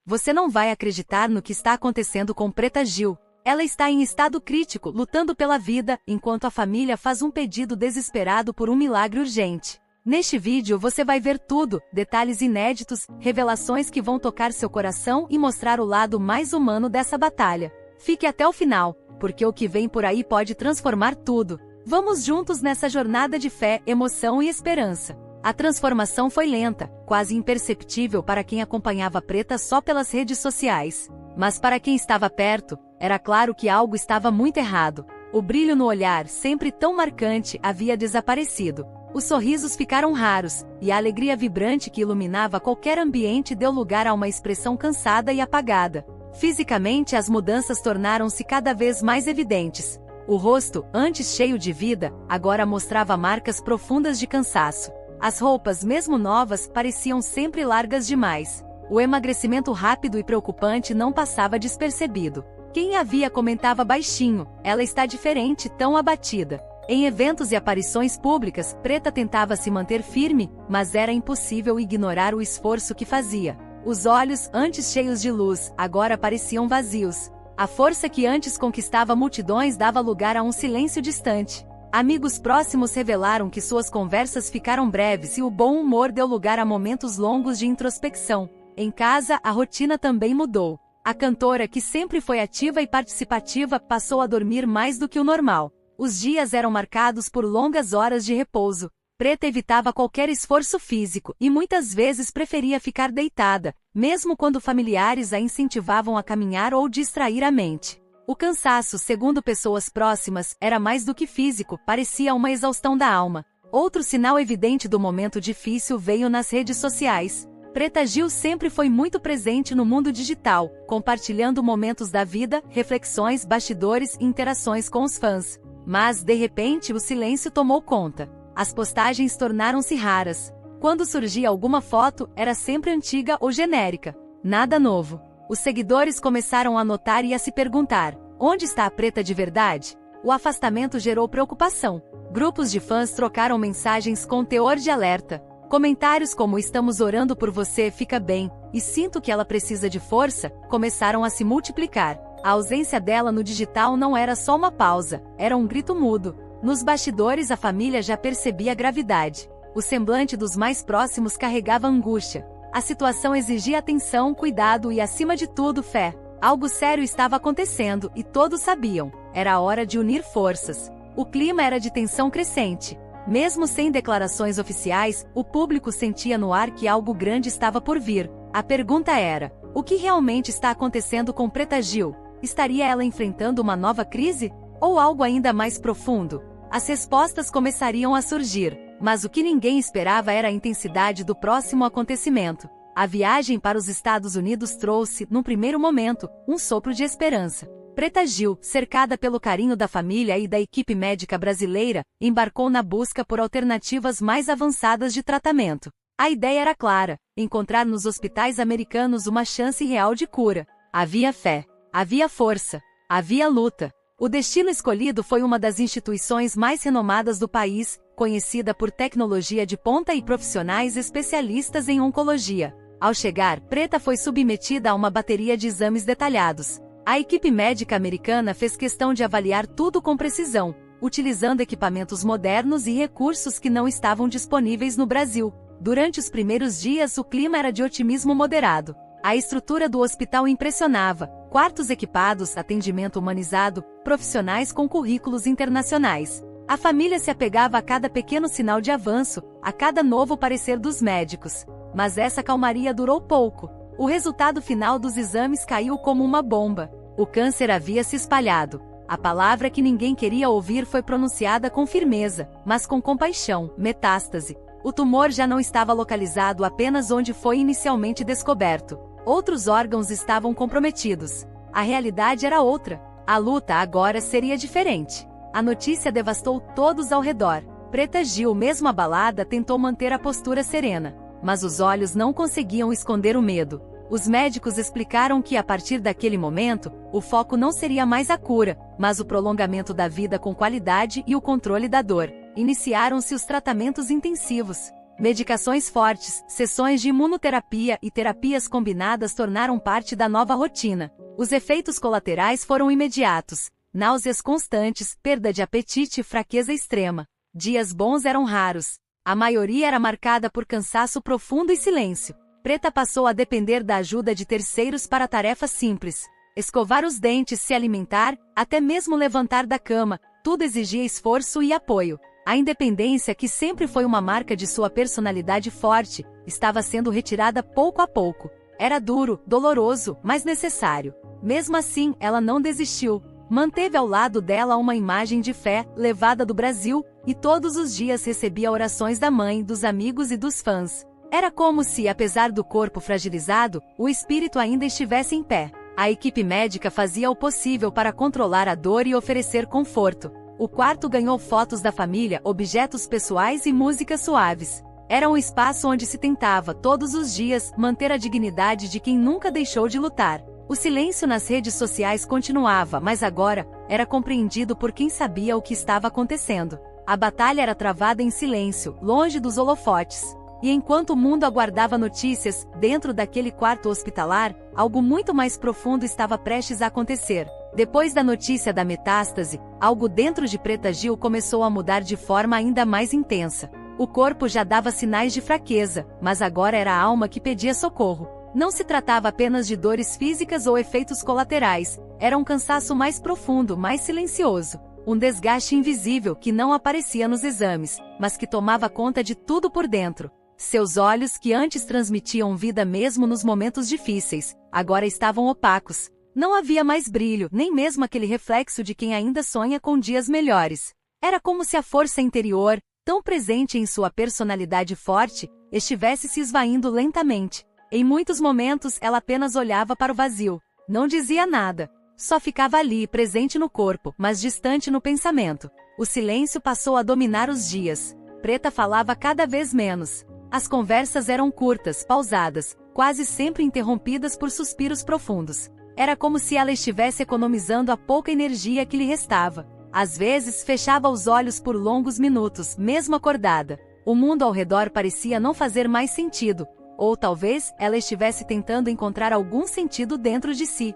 Você não vai acreditar no que está acontecendo com Preta Gil. Ela está em estado crítico, lutando pela vida, enquanto a família faz um pedido desesperado por um milagre urgente. Neste vídeo você vai ver tudo, detalhes inéditos, revelações que vão tocar seu coração e mostrar o lado mais humano dessa batalha. Fique até o final, porque o que vem por aí pode transformar tudo. Vamos juntos nessa jornada de fé, emoção e esperança. A transformação foi lenta, quase imperceptível para quem acompanhava Preta só pelas redes sociais. Mas para quem estava perto, era claro que algo estava muito errado. O brilho no olhar, sempre tão marcante, havia desaparecido. Os sorrisos ficaram raros, e a alegria vibrante que iluminava qualquer ambiente deu lugar a uma expressão cansada e apagada. Fisicamente, as mudanças tornaram-se cada vez mais evidentes. O rosto, antes cheio de vida, agora mostrava marcas profundas de cansaço. As roupas, mesmo novas, pareciam sempre largas demais. O emagrecimento rápido e preocupante não passava despercebido. Quem a via comentava baixinho: ela está diferente, tão abatida. Em eventos e aparições públicas, Preta tentava se manter firme, mas era impossível ignorar o esforço que fazia. Os olhos, antes cheios de luz, agora pareciam vazios. A força que antes conquistava multidões dava lugar a um silêncio distante. Amigos próximos revelaram que suas conversas ficaram breves e o bom humor deu lugar a momentos longos de introspecção. Em casa, a rotina também mudou. A cantora, que sempre foi ativa e participativa, passou a dormir mais do que o normal. Os dias eram marcados por longas horas de repouso. Preta evitava qualquer esforço físico e muitas vezes preferia ficar deitada, mesmo quando familiares a incentivavam a caminhar ou distrair a mente. O cansaço, segundo pessoas próximas, era mais do que físico, parecia uma exaustão da alma. Outro sinal evidente do momento difícil veio nas redes sociais. Preta Gil sempre foi muito presente no mundo digital, compartilhando momentos da vida, reflexões, bastidores e interações com os fãs. Mas, de repente, o silêncio tomou conta. As postagens tornaram-se raras. Quando surgia alguma foto, era sempre antiga ou genérica. Nada novo. Os seguidores começaram a notar e a se perguntar: onde está a Preta de verdade? O afastamento gerou preocupação. Grupos de fãs trocaram mensagens com teor de alerta. Comentários como "estamos orando por você, fica bem", e "sinto que ela precisa de força", começaram a se multiplicar. A ausência dela no digital não era só uma pausa, era um grito mudo. Nos bastidores a família já percebia a gravidade. O semblante dos mais próximos carregava angústia. A situação exigia atenção, cuidado e, acima de tudo, fé. Algo sério estava acontecendo, e todos sabiam. Era a hora de unir forças. O clima era de tensão crescente. Mesmo sem declarações oficiais, o público sentia no ar que algo grande estava por vir. A pergunta era: o que realmente está acontecendo com Preta Gil? Estaria ela enfrentando uma nova crise? Ou algo ainda mais profundo? As respostas começariam a surgir, mas o que ninguém esperava era a intensidade do próximo acontecimento. A viagem para os Estados Unidos trouxe, num primeiro momento, um sopro de esperança. Preta Gil, cercada pelo carinho da família e da equipe médica brasileira, embarcou na busca por alternativas mais avançadas de tratamento. A ideia era clara: encontrar nos hospitais americanos uma chance real de cura. Havia fé, havia força, havia luta. O destino escolhido foi uma das instituições mais renomadas do país, conhecida por tecnologia de ponta e profissionais especialistas em oncologia. Ao chegar, Preta foi submetida a uma bateria de exames detalhados. A equipe médica americana fez questão de avaliar tudo com precisão, utilizando equipamentos modernos e recursos que não estavam disponíveis no Brasil. Durante os primeiros dias, o clima era de otimismo moderado. A estrutura do hospital impressionava: quartos equipados, atendimento humanizado, profissionais com currículos internacionais. A família se apegava a cada pequeno sinal de avanço, a cada novo parecer dos médicos. Mas essa calmaria durou pouco. O resultado final dos exames caiu como uma bomba. O câncer havia se espalhado. A palavra que ninguém queria ouvir foi pronunciada com firmeza, mas com compaixão: metástase. O tumor já não estava localizado apenas onde foi inicialmente descoberto. Outros órgãos estavam comprometidos. A realidade era outra. A luta agora seria diferente. A notícia devastou todos ao redor. Preta Gil, mesmo abalada, tentou manter a postura serena. Mas os olhos não conseguiam esconder o medo. Os médicos explicaram que, a partir daquele momento, o foco não seria mais a cura, mas o prolongamento da vida com qualidade e o controle da dor. Iniciaram-se os tratamentos intensivos. Medicações fortes, sessões de imunoterapia e terapias combinadas tornaram parte da nova rotina. Os efeitos colaterais foram imediatos: náuseas constantes, perda de apetite e fraqueza extrema. Dias bons eram raros. A maioria era marcada por cansaço profundo e silêncio. Preta passou a depender da ajuda de terceiros para tarefas simples. Escovar os dentes, se alimentar, até mesmo levantar da cama, tudo exigia esforço e apoio. A independência, que sempre foi uma marca de sua personalidade forte, estava sendo retirada pouco a pouco. Era duro, doloroso, mas necessário. Mesmo assim, ela não desistiu. Manteve ao lado dela uma imagem de fé, levada do Brasil, e todos os dias recebia orações da mãe, dos amigos e dos fãs. Era como se, apesar do corpo fragilizado, o espírito ainda estivesse em pé. A equipe médica fazia o possível para controlar a dor e oferecer conforto. O quarto ganhou fotos da família, objetos pessoais e músicas suaves. Era um espaço onde se tentava, todos os dias, manter a dignidade de quem nunca deixou de lutar. O silêncio nas redes sociais continuava, mas agora, era compreendido por quem sabia o que estava acontecendo. A batalha era travada em silêncio, longe dos holofotes. E enquanto o mundo aguardava notícias, dentro daquele quarto hospitalar, algo muito mais profundo estava prestes a acontecer. Depois da notícia da metástase, algo dentro de Preta Gil começou a mudar de forma ainda mais intensa. O corpo já dava sinais de fraqueza, mas agora era a alma que pedia socorro. Não se tratava apenas de dores físicas ou efeitos colaterais, era um cansaço mais profundo, mais silencioso. Um desgaste invisível que não aparecia nos exames, mas que tomava conta de tudo por dentro. Seus olhos, que antes transmitiam vida mesmo nos momentos difíceis, agora estavam opacos. Não havia mais brilho, nem mesmo aquele reflexo de quem ainda sonha com dias melhores. Era como se a força interior, tão presente em sua personalidade forte, estivesse se esvaindo lentamente. Em muitos momentos ela apenas olhava para o vazio. Não dizia nada. Só ficava ali, presente no corpo, mas distante no pensamento. O silêncio passou a dominar os dias. Preta falava cada vez menos. As conversas eram curtas, pausadas, quase sempre interrompidas por suspiros profundos. Era como se ela estivesse economizando a pouca energia que lhe restava. Às vezes, fechava os olhos por longos minutos, mesmo acordada. O mundo ao redor parecia não fazer mais sentido, ou talvez ela estivesse tentando encontrar algum sentido dentro de si.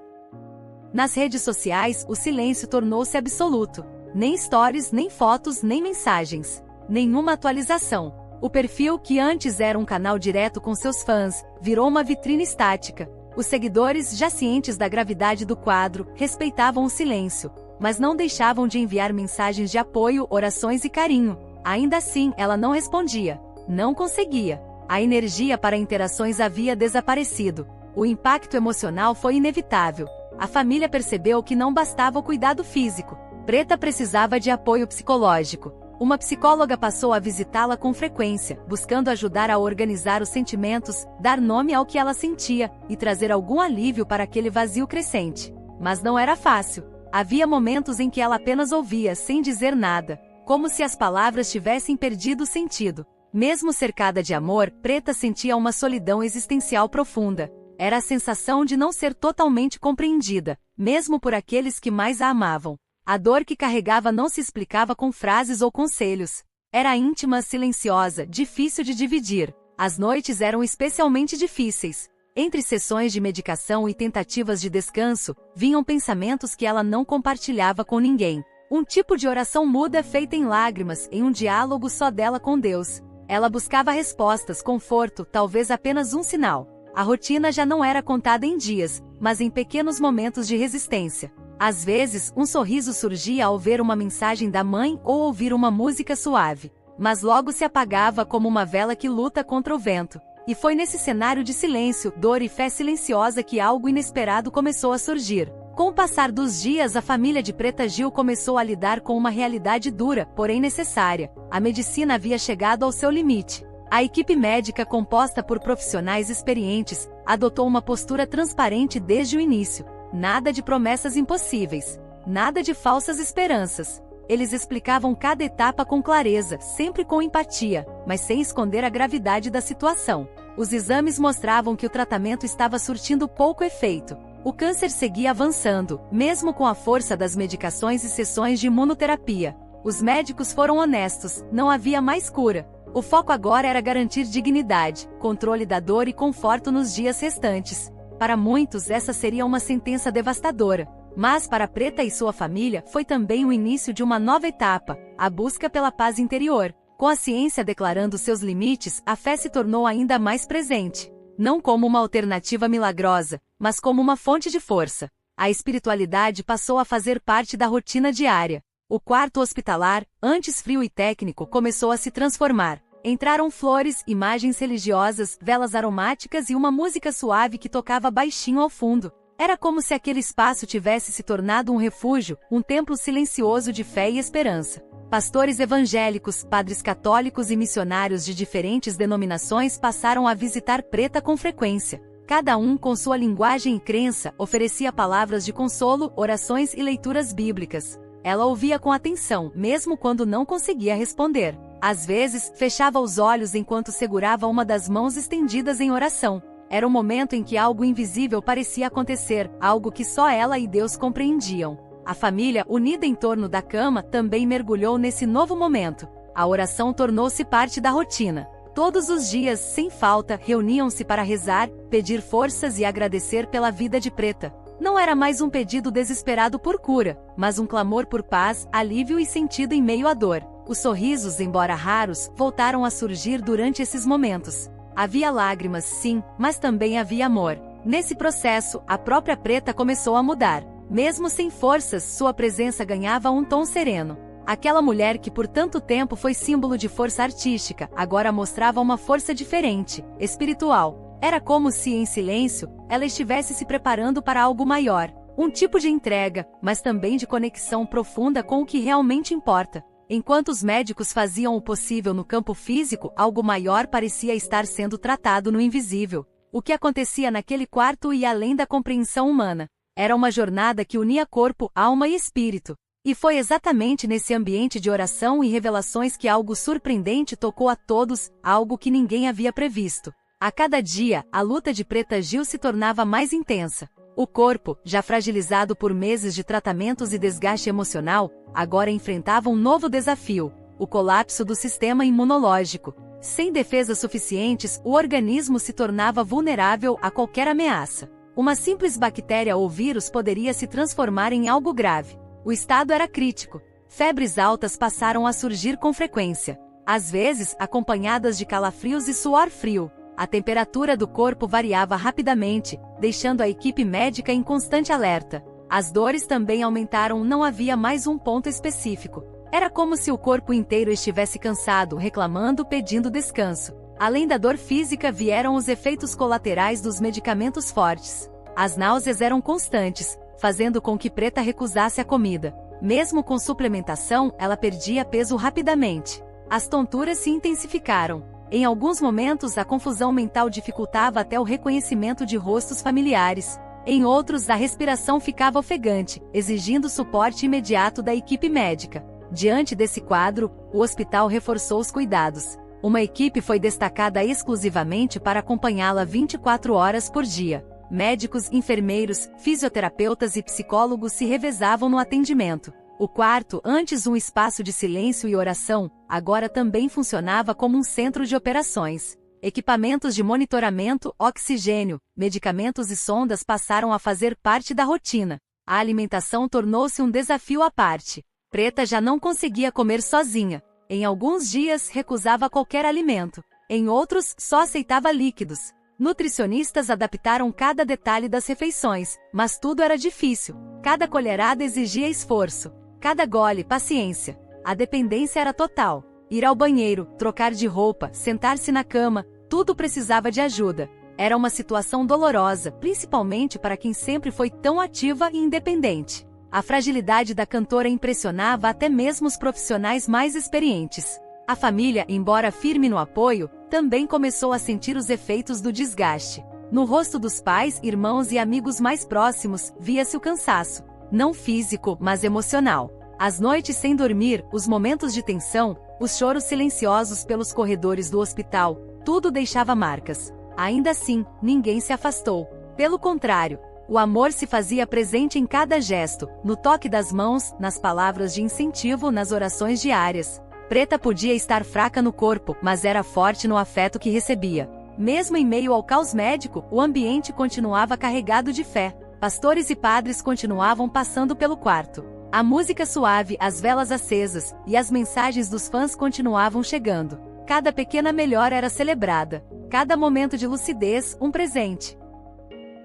Nas redes sociais, o silêncio tornou-se absoluto. Nem stories, nem fotos, nem mensagens. Nenhuma atualização. O perfil, que antes era um canal direto com seus fãs, virou uma vitrine estática. Os seguidores, já cientes da gravidade do quadro, respeitavam o silêncio, mas não deixavam de enviar mensagens de apoio, orações e carinho. Ainda assim, ela não respondia. Não conseguia. A energia para interações havia desaparecido. O impacto emocional foi inevitável. A família percebeu que não bastava o cuidado físico. Preta precisava de apoio psicológico. Uma psicóloga passou a visitá-la com frequência, buscando ajudar a organizar os sentimentos, dar nome ao que ela sentia, e trazer algum alívio para aquele vazio crescente. Mas não era fácil. Havia momentos em que ela apenas ouvia, sem dizer nada, como se as palavras tivessem perdido o sentido. Mesmo cercada de amor, Preta sentia uma solidão existencial profunda. Era a sensação de não ser totalmente compreendida, mesmo por aqueles que mais a amavam. A dor que carregava não se explicava com frases ou conselhos. Era íntima, silenciosa, difícil de dividir. As noites eram especialmente difíceis. Entre sessões de medicação e tentativas de descanso, vinham pensamentos que ela não compartilhava com ninguém. Um tipo de oração muda feita em lágrimas, em um diálogo só dela com Deus. Ela buscava respostas, conforto, talvez apenas um sinal. A rotina já não era contada em dias, mas em pequenos momentos de resistência. Às vezes, um sorriso surgia ao ver uma mensagem da mãe ou ouvir uma música suave. Mas logo se apagava como uma vela que luta contra o vento. E foi nesse cenário de silêncio, dor e fé silenciosa que algo inesperado começou a surgir. Com o passar dos dias, a família de Preta Gil começou a lidar com uma realidade dura, porém necessária. A medicina havia chegado ao seu limite. A equipe médica, composta por profissionais experientes, adotou uma postura transparente desde o início. Nada de promessas impossíveis. Nada de falsas esperanças. Eles explicavam cada etapa com clareza, sempre com empatia, mas sem esconder a gravidade da situação. Os exames mostravam que o tratamento estava surtindo pouco efeito. O câncer seguia avançando, mesmo com a força das medicações e sessões de imunoterapia. Os médicos foram honestos, não havia mais cura. O foco agora era garantir dignidade, controle da dor e conforto nos dias restantes. Para muitos, essa seria uma sentença devastadora. Mas para Preta e sua família, foi também o início de uma nova etapa, a busca pela paz interior. Com a ciência declarando seus limites, a fé se tornou ainda mais presente. Não como uma alternativa milagrosa, mas como uma fonte de força. A espiritualidade passou a fazer parte da rotina diária. O quarto hospitalar, antes frio e técnico, começou a se transformar. Entraram flores, imagens religiosas, velas aromáticas e uma música suave que tocava baixinho ao fundo. Era como se aquele espaço tivesse se tornado um refúgio, um templo silencioso de fé e esperança. Pastores evangélicos, padres católicos e missionários de diferentes denominações passaram a visitar Preta com frequência. Cada um, com sua linguagem e crença, oferecia palavras de consolo, orações e leituras bíblicas. Ela ouvia com atenção, mesmo quando não conseguia responder. Às vezes, fechava os olhos enquanto segurava uma das mãos estendidas em oração. Era o momento em que algo invisível parecia acontecer, algo que só ela e Deus compreendiam. A família, unida em torno da cama, também mergulhou nesse novo momento. A oração tornou-se parte da rotina. Todos os dias, sem falta, reuniam-se para rezar, pedir forças e agradecer pela vida de Preta. Não era mais um pedido desesperado por cura, mas um clamor por paz, alívio e sentido em meio à dor. Os sorrisos, embora raros, voltaram a surgir durante esses momentos. Havia lágrimas, sim, mas também havia amor. Nesse processo, a própria Preta começou a mudar. Mesmo sem forças, sua presença ganhava um tom sereno. Aquela mulher que por tanto tempo foi símbolo de força artística, agora mostrava uma força diferente, espiritual. Era como se, em silêncio, ela estivesse se preparando para algo maior. Um tipo de entrega, mas também de conexão profunda com o que realmente importa. Enquanto os médicos faziam o possível no campo físico, algo maior parecia estar sendo tratado no invisível. O que acontecia naquele quarto ia além da compreensão humana. Era uma jornada que unia corpo, alma e espírito. E foi exatamente nesse ambiente de oração e revelações que algo surpreendente tocou a todos, algo que ninguém havia previsto. A cada dia, a luta de Preta Gil se tornava mais intensa. O corpo, já fragilizado por meses de tratamentos e desgaste emocional, agora enfrentava um novo desafio: o colapso do sistema imunológico. Sem defesas suficientes, o organismo se tornava vulnerável a qualquer ameaça. Uma simples bactéria ou vírus poderia se transformar em algo grave. O estado era crítico. Febres altas passaram a surgir com frequência, às vezes acompanhadas de calafrios e suor frio. A temperatura do corpo variava rapidamente, deixando a equipe médica em constante alerta. As dores também aumentaram, não havia mais um ponto específico. Era como se o corpo inteiro estivesse cansado, reclamando, pedindo descanso. Além da dor física, vieram os efeitos colaterais dos medicamentos fortes. As náuseas eram constantes, fazendo com que Preta recusasse a comida. Mesmo com suplementação, ela perdia peso rapidamente. As tonturas se intensificaram. Em alguns momentos, a confusão mental dificultava até o reconhecimento de rostos familiares. Em outros, a respiração ficava ofegante, exigindo suporte imediato da equipe médica. Diante desse quadro, o hospital reforçou os cuidados. Uma equipe foi destacada exclusivamente para acompanhá-la 24 horas por dia. Médicos, enfermeiros, fisioterapeutas e psicólogos se revezavam no atendimento. O quarto, antes um espaço de silêncio e oração, agora também funcionava como um centro de operações. Equipamentos de monitoramento, oxigênio, medicamentos e sondas passaram a fazer parte da rotina. A alimentação tornou-se um desafio à parte. Preta já não conseguia comer sozinha. Em alguns dias, recusava qualquer alimento. Em outros, só aceitava líquidos. Nutricionistas adaptaram cada detalhe das refeições, mas tudo era difícil. Cada colherada exigia esforço. Cada gole, paciência. A dependência era total. Ir ao banheiro, trocar de roupa, sentar-se na cama, tudo precisava de ajuda. Era uma situação dolorosa, principalmente para quem sempre foi tão ativa e independente. A fragilidade da cantora impressionava até mesmo os profissionais mais experientes. A família, embora firme no apoio, também começou a sentir os efeitos do desgaste. No rosto dos pais, irmãos e amigos mais próximos, via-se o cansaço. Não físico, mas emocional. As noites sem dormir, os momentos de tensão, os choros silenciosos pelos corredores do hospital, tudo deixava marcas. Ainda assim, ninguém se afastou. Pelo contrário, o amor se fazia presente em cada gesto, no toque das mãos, nas palavras de incentivo, nas orações diárias. Preta podia estar fraca no corpo, mas era forte no afeto que recebia. Mesmo em meio ao caos médico, o ambiente continuava carregado de fé. Pastores e padres continuavam passando pelo quarto. A música suave, as velas acesas, e as mensagens dos fãs continuavam chegando. Cada pequena melhora era celebrada. Cada momento de lucidez, um presente.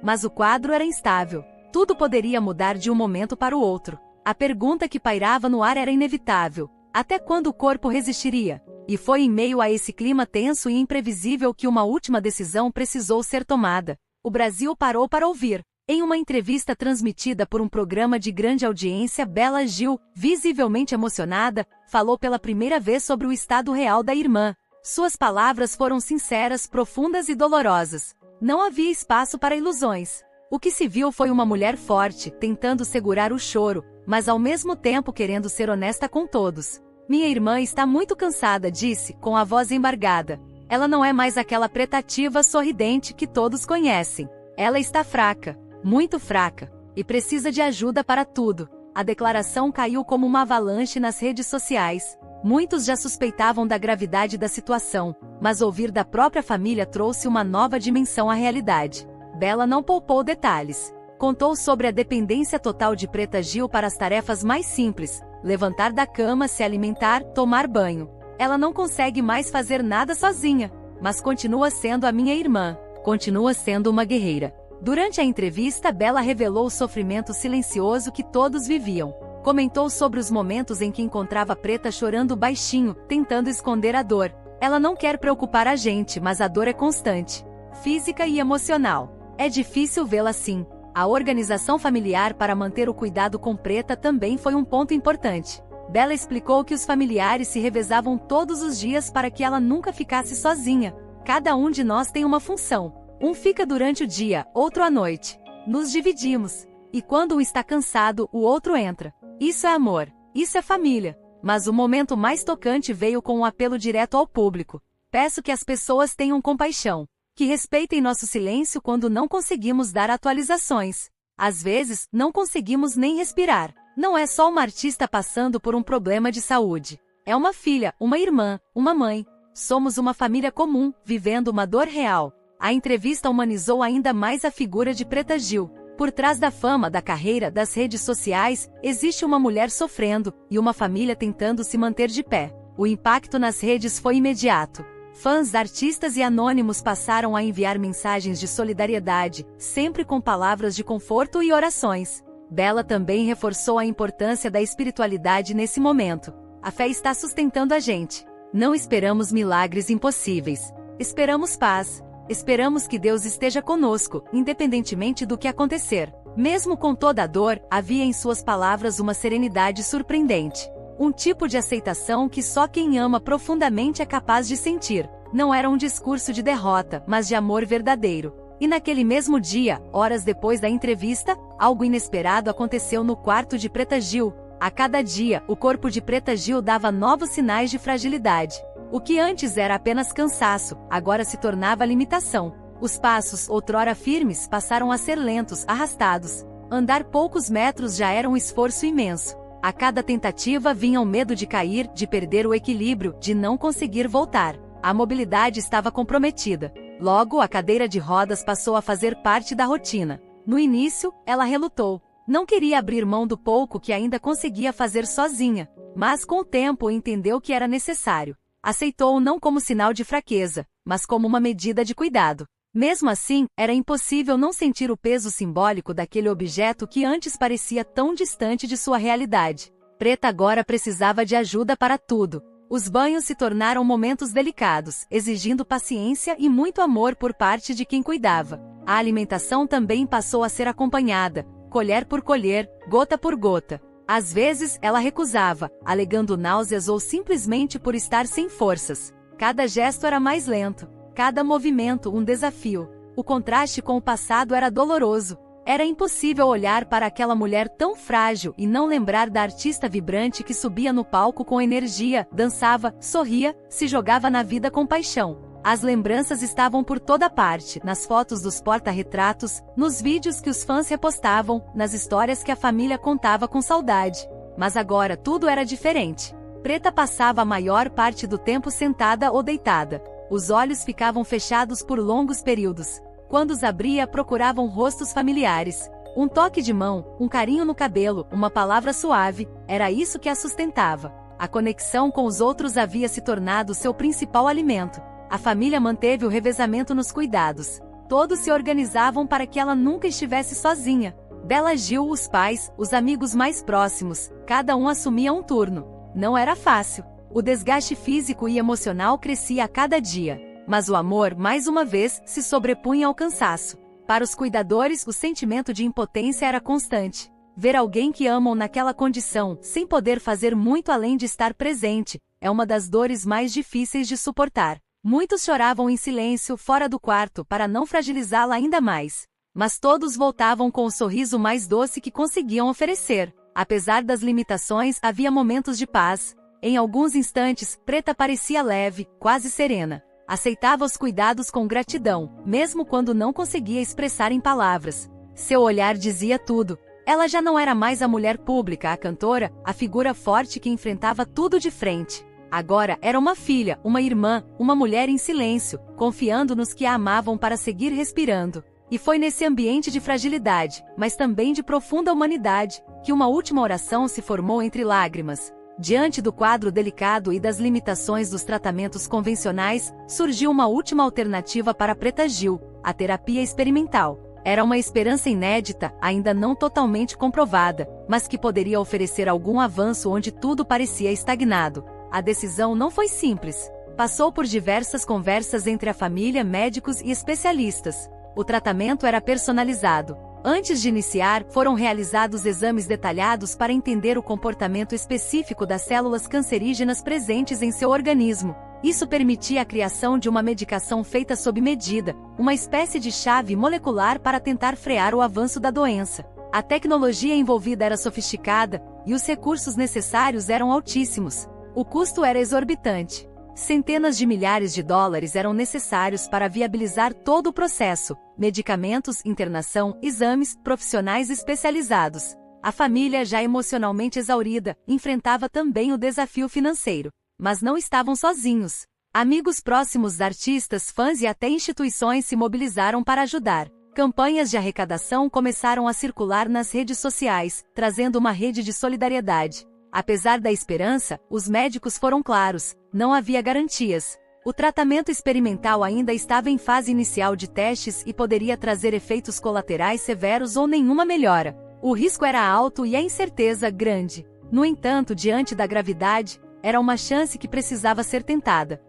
Mas o quadro era instável. Tudo poderia mudar de um momento para o outro. A pergunta que pairava no ar era inevitável. Até quando o corpo resistiria? E foi em meio a esse clima tenso e imprevisível que uma última decisão precisou ser tomada. O Brasil parou para ouvir. Em uma entrevista transmitida por um programa de grande audiência, Bela Gil, visivelmente emocionada, falou pela primeira vez sobre o estado real da irmã. Suas palavras foram sinceras, profundas e dolorosas. Não havia espaço para ilusões. O que se viu foi uma mulher forte, tentando segurar o choro, mas ao mesmo tempo querendo ser honesta com todos. Minha irmã está muito cansada, disse, com a voz embargada. Ela não é mais aquela pretativa sorridente que todos conhecem. Ela está fraca, muito fraca, e precisa de ajuda para tudo. A declaração caiu como uma avalanche nas redes sociais. Muitos já suspeitavam da gravidade da situação, mas ouvir da própria família trouxe uma nova dimensão à realidade. Bela não poupou detalhes. Contou sobre a dependência total de Preta Gil para as tarefas mais simples: levantar da cama, se alimentar, tomar banho. Ela não consegue mais fazer nada sozinha, mas continua sendo a minha irmã, continua sendo uma guerreira. Durante a entrevista, Bela revelou o sofrimento silencioso que todos viviam. Comentou sobre os momentos em que encontrava Preta chorando baixinho, tentando esconder a dor. Ela não quer preocupar a gente, mas a dor é constante, física e emocional. É difícil vê-la assim. A organização familiar para manter o cuidado com Preta também foi um ponto importante. Bela explicou que os familiares se revezavam todos os dias para que ela nunca ficasse sozinha. Cada um de nós tem uma função. Um fica durante o dia, outro à noite. Nos dividimos. E quando um está cansado, o outro entra. Isso é amor. Isso é família. Mas o momento mais tocante veio com um apelo direto ao público. Peço que as pessoas tenham compaixão. Que respeitem nosso silêncio quando não conseguimos dar atualizações. Às vezes, não conseguimos nem respirar. Não é só uma artista passando por um problema de saúde. É uma filha, uma irmã, uma mãe. Somos uma família comum, vivendo uma dor real. A entrevista humanizou ainda mais a figura de Preta Gil. Por trás da fama, da carreira, das redes sociais, existe uma mulher sofrendo e uma família tentando se manter de pé. O impacto nas redes foi imediato. Fãs, artistas e anônimos passaram a enviar mensagens de solidariedade, sempre com palavras de conforto e orações. Bela também reforçou a importância da espiritualidade nesse momento. A fé está sustentando a gente. Não esperamos milagres impossíveis. Esperamos paz. Esperamos que Deus esteja conosco, independentemente do que acontecer. Mesmo com toda a dor, havia em suas palavras uma serenidade surpreendente. Um tipo de aceitação que só quem ama profundamente é capaz de sentir. Não era um discurso de derrota, mas de amor verdadeiro. E naquele mesmo dia, horas depois da entrevista, algo inesperado aconteceu no quarto de Preta Gil. A cada dia, o corpo de Preta Gil dava novos sinais de fragilidade. O que antes era apenas cansaço, agora se tornava limitação. Os passos, outrora firmes, passaram a ser lentos, arrastados. Andar poucos metros já era um esforço imenso. A cada tentativa vinha o medo de cair, de perder o equilíbrio, de não conseguir voltar. A mobilidade estava comprometida. Logo, a cadeira de rodas passou a fazer parte da rotina. No início, ela relutou. Não queria abrir mão do pouco que ainda conseguia fazer sozinha. Mas com o tempo entendeu que era necessário. Aceitou-o não como sinal de fraqueza, mas como uma medida de cuidado. Mesmo assim, era impossível não sentir o peso simbólico daquele objeto que antes parecia tão distante de sua realidade. Preta agora precisava de ajuda para tudo. Os banhos se tornaram momentos delicados, exigindo paciência e muito amor por parte de quem cuidava. A alimentação também passou a ser acompanhada, colher por colher, gota por gota. Às vezes, ela recusava, alegando náuseas ou simplesmente por estar sem forças. Cada gesto era mais lento. Cada movimento um desafio. O contraste com o passado era doloroso. Era impossível olhar para aquela mulher tão frágil e não lembrar da artista vibrante que subia no palco com energia, dançava, sorria, se jogava na vida com paixão. As lembranças estavam por toda parte, nas fotos dos porta-retratos, nos vídeos que os fãs repostavam, nas histórias que a família contava com saudade. Mas agora tudo era diferente. Preta passava a maior parte do tempo sentada ou deitada. Os olhos ficavam fechados por longos períodos. Quando os abria, procuravam rostos familiares. Um toque de mão, um carinho no cabelo, uma palavra suave, era isso que a sustentava. A conexão com os outros havia se tornado seu principal alimento. A família manteve o revezamento nos cuidados. Todos se organizavam para que ela nunca estivesse sozinha. Bela Gil, os pais, os amigos mais próximos, cada um assumia um turno. Não era fácil. O desgaste físico e emocional crescia a cada dia. Mas o amor, mais uma vez, se sobrepunha ao cansaço. Para os cuidadores, o sentimento de impotência era constante. Ver alguém que amam naquela condição, sem poder fazer muito além de estar presente, é uma das dores mais difíceis de suportar. Muitos choravam em silêncio, fora do quarto, para não fragilizá-la ainda mais. Mas todos voltavam com o sorriso mais doce que conseguiam oferecer. Apesar das limitações, havia momentos de paz. Em alguns instantes, Preta parecia leve, quase serena. Aceitava os cuidados com gratidão, mesmo quando não conseguia expressar em palavras. Seu olhar dizia tudo. Ela já não era mais a mulher pública, a cantora, a figura forte que enfrentava tudo de frente. Agora era uma filha, uma irmã, uma mulher em silêncio, confiando nos que a amavam para seguir respirando. E foi nesse ambiente de fragilidade, mas também de profunda humanidade, que uma última oração se formou entre lágrimas. Diante do quadro delicado e das limitações dos tratamentos convencionais, surgiu uma última alternativa para Preta Gil, a terapia experimental. Era uma esperança inédita, ainda não totalmente comprovada, mas que poderia oferecer algum avanço onde tudo parecia estagnado. A decisão não foi simples. Passou por diversas conversas entre a família, médicos e especialistas. O tratamento era personalizado. Antes de iniciar, foram realizados exames detalhados para entender o comportamento específico das células cancerígenas presentes em seu organismo. Isso permitia a criação de uma medicação feita sob medida, uma espécie de chave molecular para tentar frear o avanço da doença. A tecnologia envolvida era sofisticada, e os recursos necessários eram altíssimos. O custo era exorbitante. Centenas de milhares de dólares eram necessários para viabilizar todo o processo: medicamentos, internação, exames, profissionais especializados. A família, já emocionalmente exaurida, enfrentava também o desafio financeiro. Mas não estavam sozinhos. Amigos próximos, artistas, fãs e até instituições se mobilizaram para ajudar. Campanhas de arrecadação começaram a circular nas redes sociais, trazendo uma rede de solidariedade. Apesar da esperança, os médicos foram claros: não havia garantias. O tratamento experimental ainda estava em fase inicial de testes e poderia trazer efeitos colaterais severos ou nenhuma melhora. O risco era alto e a incerteza grande. No entanto, diante da gravidade, era uma chance que precisava ser tentada.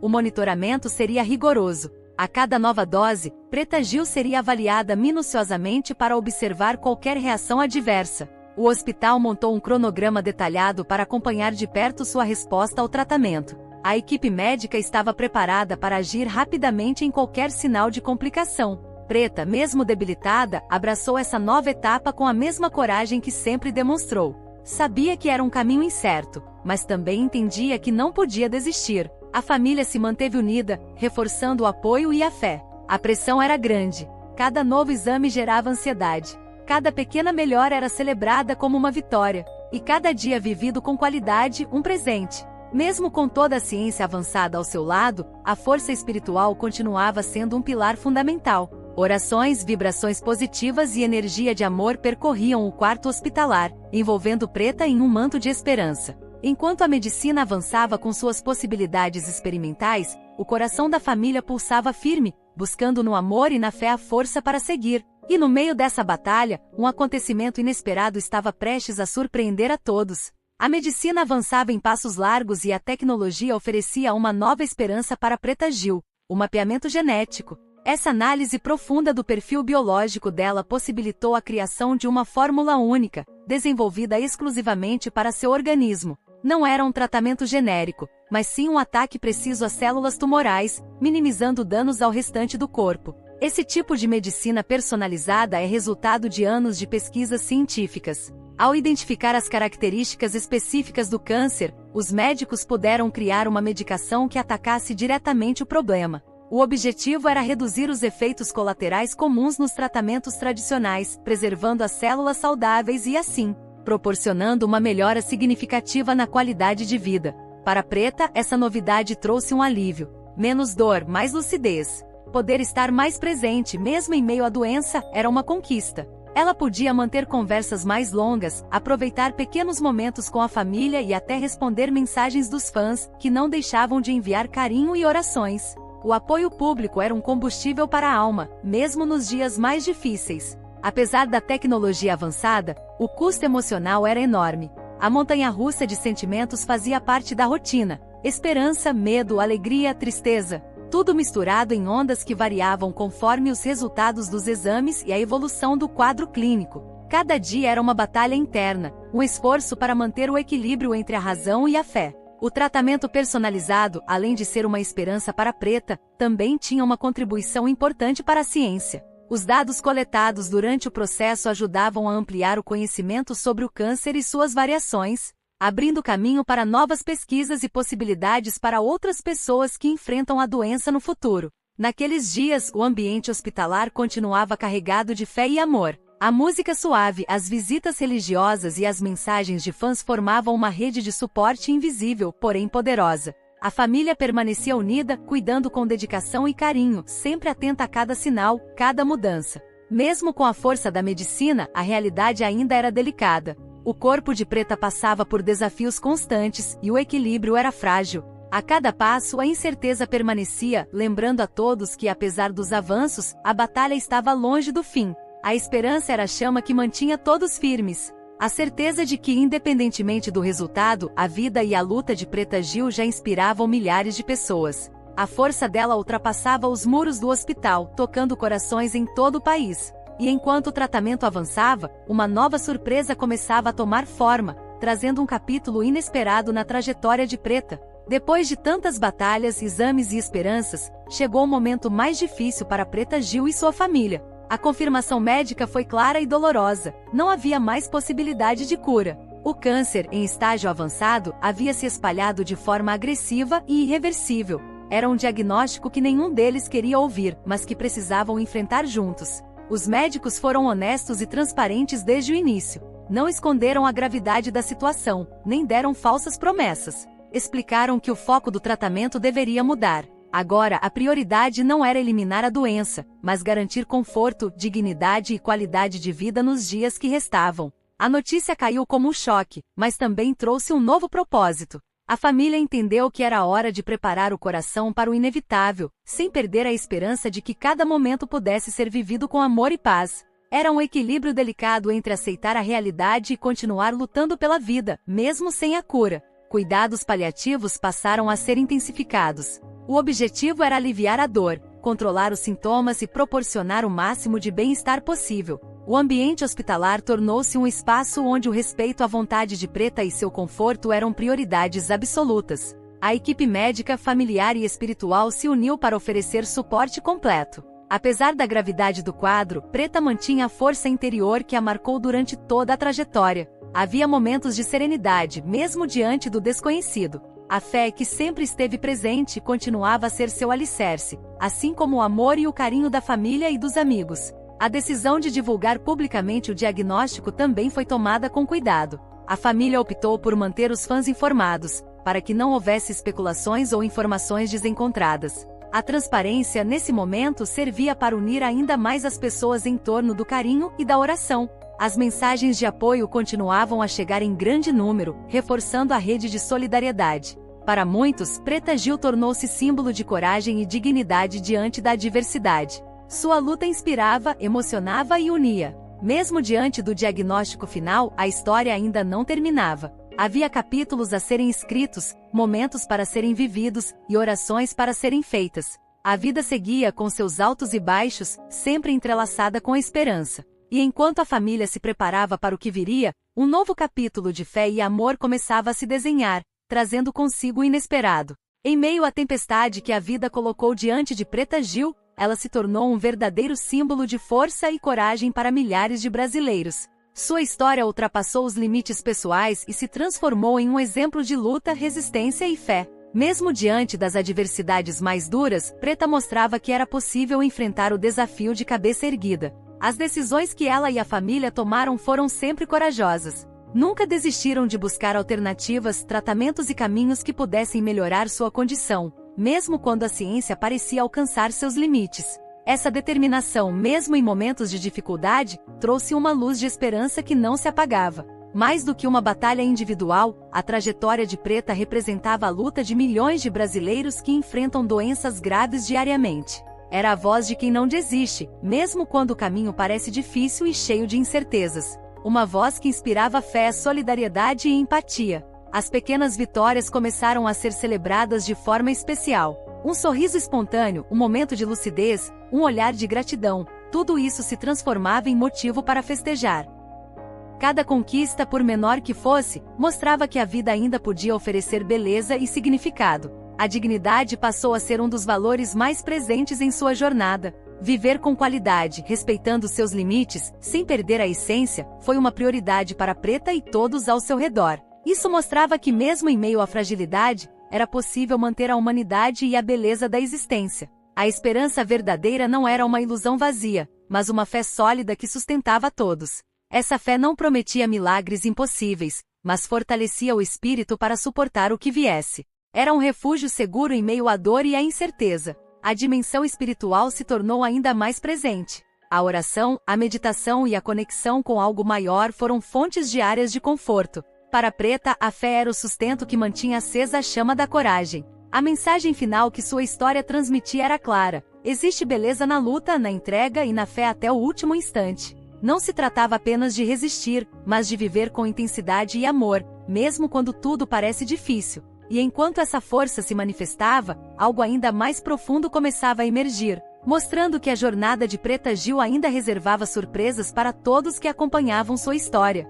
O monitoramento seria rigoroso. A cada nova dose, Preta Gil seria avaliada minuciosamente para observar qualquer reação adversa. O hospital montou um cronograma detalhado para acompanhar de perto sua resposta ao tratamento. A equipe médica estava preparada para agir rapidamente em qualquer sinal de complicação. Preta, mesmo debilitada, abraçou essa nova etapa com a mesma coragem que sempre demonstrou. Sabia que era um caminho incerto, mas também entendia que não podia desistir. A família se manteve unida, reforçando o apoio e a fé. A pressão era grande. Cada novo exame gerava ansiedade. Cada pequena melhora era celebrada como uma vitória, e cada dia vivido com qualidade, um presente. Mesmo com toda a ciência avançada ao seu lado, a força espiritual continuava sendo um pilar fundamental. Orações, vibrações positivas e energia de amor percorriam o quarto hospitalar, envolvendo Preta em um manto de esperança. Enquanto a medicina avançava com suas possibilidades experimentais, o coração da família pulsava firme, buscando no amor e na fé a força para seguir. E no meio dessa batalha, um acontecimento inesperado estava prestes a surpreender a todos. A medicina avançava em passos largos e a tecnologia oferecia uma nova esperança para Preta Gil: o mapeamento genético. Essa análise profunda do perfil biológico dela possibilitou a criação de uma fórmula única, desenvolvida exclusivamente para seu organismo. Não era um tratamento genérico, mas sim um ataque preciso às células tumorais, minimizando danos ao restante do corpo. Esse tipo de medicina personalizada é resultado de anos de pesquisas científicas. Ao identificar as características específicas do câncer, os médicos puderam criar uma medicação que atacasse diretamente o problema. O objetivo era reduzir os efeitos colaterais comuns nos tratamentos tradicionais, preservando as células saudáveis e, assim, proporcionando uma melhora significativa na qualidade de vida. Para Preta, essa novidade trouxe um alívio. Menos dor, mais lucidez. Poder estar mais presente, mesmo em meio à doença, era uma conquista. Ela podia manter conversas mais longas, aproveitar pequenos momentos com a família e até responder mensagens dos fãs, que não deixavam de enviar carinho e orações. O apoio público era um combustível para a alma, mesmo nos dias mais difíceis. Apesar da tecnologia avançada, o custo emocional era enorme. A montanha-russa de sentimentos fazia parte da rotina. Esperança, medo, alegria, tristeza. Tudo misturado em ondas que variavam conforme os resultados dos exames e a evolução do quadro clínico. Cada dia era uma batalha interna, um esforço para manter o equilíbrio entre a razão e a fé. O tratamento personalizado, além de ser uma esperança para Preta, também tinha uma contribuição importante para a ciência. Os dados coletados durante o processo ajudavam a ampliar o conhecimento sobre o câncer e suas variações, abrindo caminho para novas pesquisas e possibilidades para outras pessoas que enfrentam a doença no futuro. Naqueles dias, o ambiente hospitalar continuava carregado de fé e amor. A música suave, as visitas religiosas e as mensagens de fãs formavam uma rede de suporte invisível, porém poderosa. A família permanecia unida, cuidando com dedicação e carinho, sempre atenta a cada sinal, cada mudança. Mesmo com a força da medicina, a realidade ainda era delicada. O corpo de Preta passava por desafios constantes, e o equilíbrio era frágil. A cada passo, a incerteza permanecia, lembrando a todos que, apesar dos avanços, a batalha estava longe do fim. A esperança era a chama que mantinha todos firmes. A certeza de que, independentemente do resultado, a vida e a luta de Preta Gil já inspiravam milhares de pessoas. A força dela ultrapassava os muros do hospital, tocando corações em todo o país. E enquanto o tratamento avançava, uma nova surpresa começava a tomar forma, trazendo um capítulo inesperado na trajetória de Preta. Depois de tantas batalhas, exames e esperanças, chegou o momento mais difícil para Preta Gil e sua família. A confirmação médica foi clara e dolorosa. Não havia mais possibilidade de cura. O câncer, em estágio avançado, havia se espalhado de forma agressiva e irreversível. Era um diagnóstico que nenhum deles queria ouvir, mas que precisavam enfrentar juntos. Os médicos foram honestos e transparentes desde o início. Não esconderam a gravidade da situação, nem deram falsas promessas. Explicaram que o foco do tratamento deveria mudar. Agora, a prioridade não era eliminar a doença, mas garantir conforto, dignidade e qualidade de vida nos dias que restavam. A notícia caiu como um choque, mas também trouxe um novo propósito. A família entendeu que era hora de preparar o coração para o inevitável, sem perder a esperança de que cada momento pudesse ser vivido com amor e paz. Era um equilíbrio delicado entre aceitar a realidade e continuar lutando pela vida, mesmo sem a cura. Cuidados paliativos passaram a ser intensificados. O objetivo era aliviar a dor, controlar os sintomas e proporcionar o máximo de bem-estar possível. O ambiente hospitalar tornou-se um espaço onde o respeito à vontade de Preta e seu conforto eram prioridades absolutas. A equipe médica, familiar e espiritual se uniu para oferecer suporte completo. Apesar da gravidade do quadro, Preta mantinha a força interior que a marcou durante toda a trajetória. Havia momentos de serenidade, mesmo diante do desconhecido. A fé que sempre esteve presente continuava a ser seu alicerce, assim como o amor e o carinho da família e dos amigos. A decisão de divulgar publicamente o diagnóstico também foi tomada com cuidado. A família optou por manter os fãs informados, para que não houvesse especulações ou informações desencontradas. A transparência, nesse momento, servia para unir ainda mais as pessoas em torno do carinho e da oração. As mensagens de apoio continuavam a chegar em grande número, reforçando a rede de solidariedade. Para muitos, Preta Gil tornou-se símbolo de coragem e dignidade diante da adversidade. Sua luta inspirava, emocionava e unia. Mesmo diante do diagnóstico final, a história ainda não terminava. Havia capítulos a serem escritos, momentos para serem vividos e orações para serem feitas. A vida seguia com seus altos e baixos, sempre entrelaçada com a esperança. E enquanto a família se preparava para o que viria, um novo capítulo de fé e amor começava a se desenhar, trazendo consigo o inesperado. Em meio à tempestade que a vida colocou diante de Preta Gil, ela se tornou um verdadeiro símbolo de força e coragem para milhares de brasileiros. Sua história ultrapassou os limites pessoais e se transformou em um exemplo de luta, resistência e fé. Mesmo diante das adversidades mais duras, Preta mostrava que era possível enfrentar o desafio de cabeça erguida. As decisões que ela e a família tomaram foram sempre corajosas. Nunca desistiram de buscar alternativas, tratamentos e caminhos que pudessem melhorar sua condição, mesmo quando a ciência parecia alcançar seus limites. Essa determinação, mesmo em momentos de dificuldade, trouxe uma luz de esperança que não se apagava. Mais do que uma batalha individual, a trajetória de Preta representava a luta de milhões de brasileiros que enfrentam doenças graves diariamente. Era a voz de quem não desiste, mesmo quando o caminho parece difícil e cheio de incertezas. Uma voz que inspirava fé, solidariedade e empatia. As pequenas vitórias começaram a ser celebradas de forma especial. Um sorriso espontâneo, um momento de lucidez, um olhar de gratidão, tudo isso se transformava em motivo para festejar. Cada conquista, por menor que fosse, mostrava que a vida ainda podia oferecer beleza e significado. A dignidade passou a ser um dos valores mais presentes em sua jornada. Viver com qualidade, respeitando seus limites, sem perder a essência, foi uma prioridade para Preta e todos ao seu redor. Isso mostrava que mesmo em meio à fragilidade, era possível manter a humanidade e a beleza da existência. A esperança verdadeira não era uma ilusão vazia, mas uma fé sólida que sustentava todos. Essa fé não prometia milagres impossíveis, mas fortalecia o espírito para suportar o que viesse. Era um refúgio seguro em meio à dor e à incerteza. A dimensão espiritual se tornou ainda mais presente. A oração, a meditação e a conexão com algo maior foram fontes diárias de conforto. Para Preta, a fé era o sustento que mantinha acesa a chama da coragem. A mensagem final que sua história transmitia era clara: existe beleza na luta, na entrega e na fé até o último instante. Não se tratava apenas de resistir, mas de viver com intensidade e amor, mesmo quando tudo parece difícil. E enquanto essa força se manifestava, algo ainda mais profundo começava a emergir, mostrando que a jornada de Preta Gil ainda reservava surpresas para todos que acompanhavam sua história.